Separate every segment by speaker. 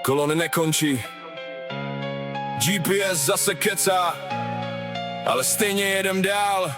Speaker 1: Kolony nekončí, GPS zase kecá, ale stejně jedem dál.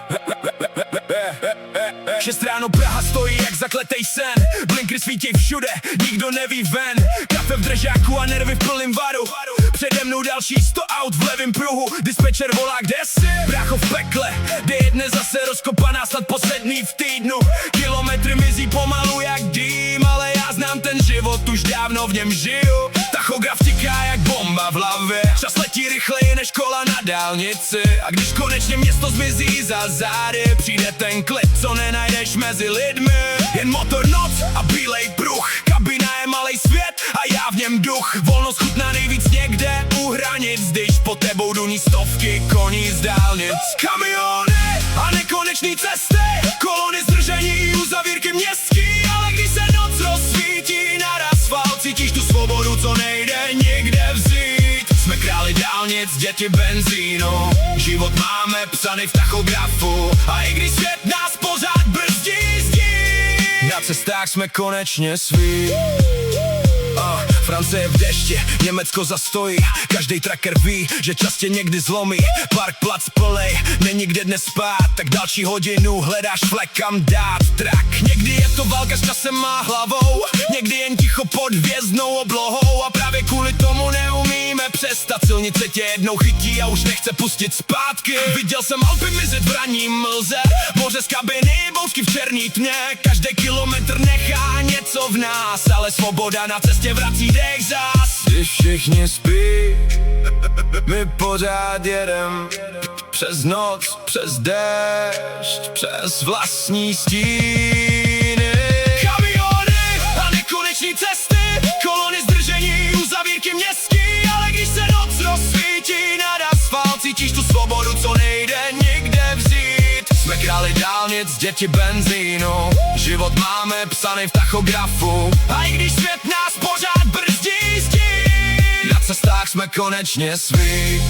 Speaker 1: 6 ráno Praha stojí jak zakletej sen, blinkry svítěj všude, nikdo neví ven. Kafe v držáku a nervy v plným varu, přede mnou další 100 aut v levém pruhu. Dispečer volá, kde jsi? Brácho v pekle, D1 zase rozkopaná, snad poslední v týdnu. Kilometry mizí pomalu jak dým, ale já znám ten život, už dávno v něm žiju. Tachograf tiká jak bomba v hlavě, čas letí rychleji než kola na dálnici. A když konečně město zmizí za zády, přijde ten klid, co nenajdeš mezi lidmi. Jen motor, noc a bílej pruh, kabina je malej svět a já v něm duch. Volnost chutná nejvíc někde u hranic, když po tebou duní stovky koní z dálnic. Kamiony a nekonečný cesty, kolony zdržení, uzavírky městský. Ale když se noc rozsvítí nad asfalt, cítíš tu svobodu, co nejde nikde vzít. Jsme králi dálnic, děti benzínu, život máme psaný v tachografu. A i když svět nás pořád brzdí, na cestách jsme konečně svý. Francie v dešti, Německo zastojí, každej tracker ví, že čas tě někdy zlomí. Park, plac plnej, není kde dnes spát, tak další hodinu hledáš flek kam dát trak. Někdy je to válka s časem má hlavou, někdy jen ticho pod hvězdnou oblohou. A právě kvůli tomu neumíme přestat, silnice tě jednou chytí a už nechce pustit zpátky. Viděl jsem Alpy mizet v ranní mlze, moře z kabiny, bouřky v černý tmě. Každý kilometr nechá něco v nás, ale svoboda na cestě vrací dech zás. Když všichni spí, my pořád jedem přes noc, přes déšť, přes vlastní stíny. Kamiony a nekoneční cesty, kolony zdržení, uzavírky městský. Ale když se noc rozsvítí nad asfalt, cítíš tu svobodu, co nejde nikde vzít. Jsme králi dálnic, děti benzínu, život máme psaný v tachografu. A i když svět nás pořád brzdí, na cestách jsme konečně svý.